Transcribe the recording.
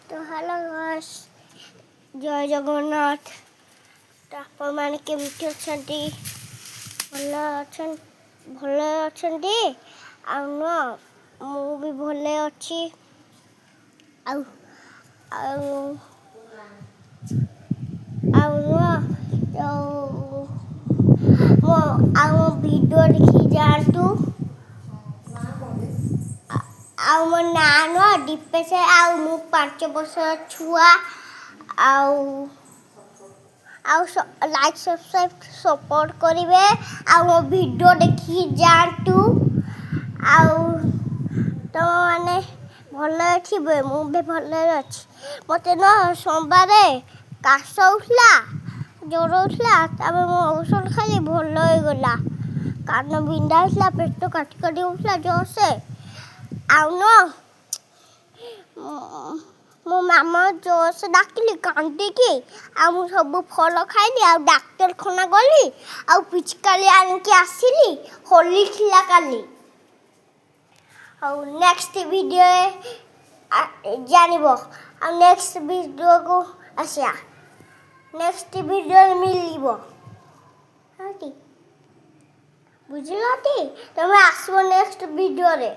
तो hello guys जय जगन्नाथ तो आपण माने केमती अछंती भले अछंती आ न मु भी भले अछि आ आ मो वीडियो देखि जातु मो नान दीपे से मु 5 वर्ष छुआ लाइक सब्सक्राइब सपोर्ट करिवे मो वीडियो देखि जातु तो माने भले थिबे मु भी भले अछि मते न सोमवार काश उठला जोर उठला तबे मो औषध खाली भलो हो गला कान बिंदा उठला पेट काटी काटी उठला जोर से मो मामा जोर से डाकिली कांदी की मु सब फल खाइली डाक्टर खाना गली पिचकारी आनिकी आसिली होली खिला काली नेक्स्ट वीडियो जानिबो नेक्स्ट वीडियो को आसिया नेक्स्ट वीडियो मिलिबो हाटी बुझलाती तमे आसबो नेक्स्ट वीडियो रे।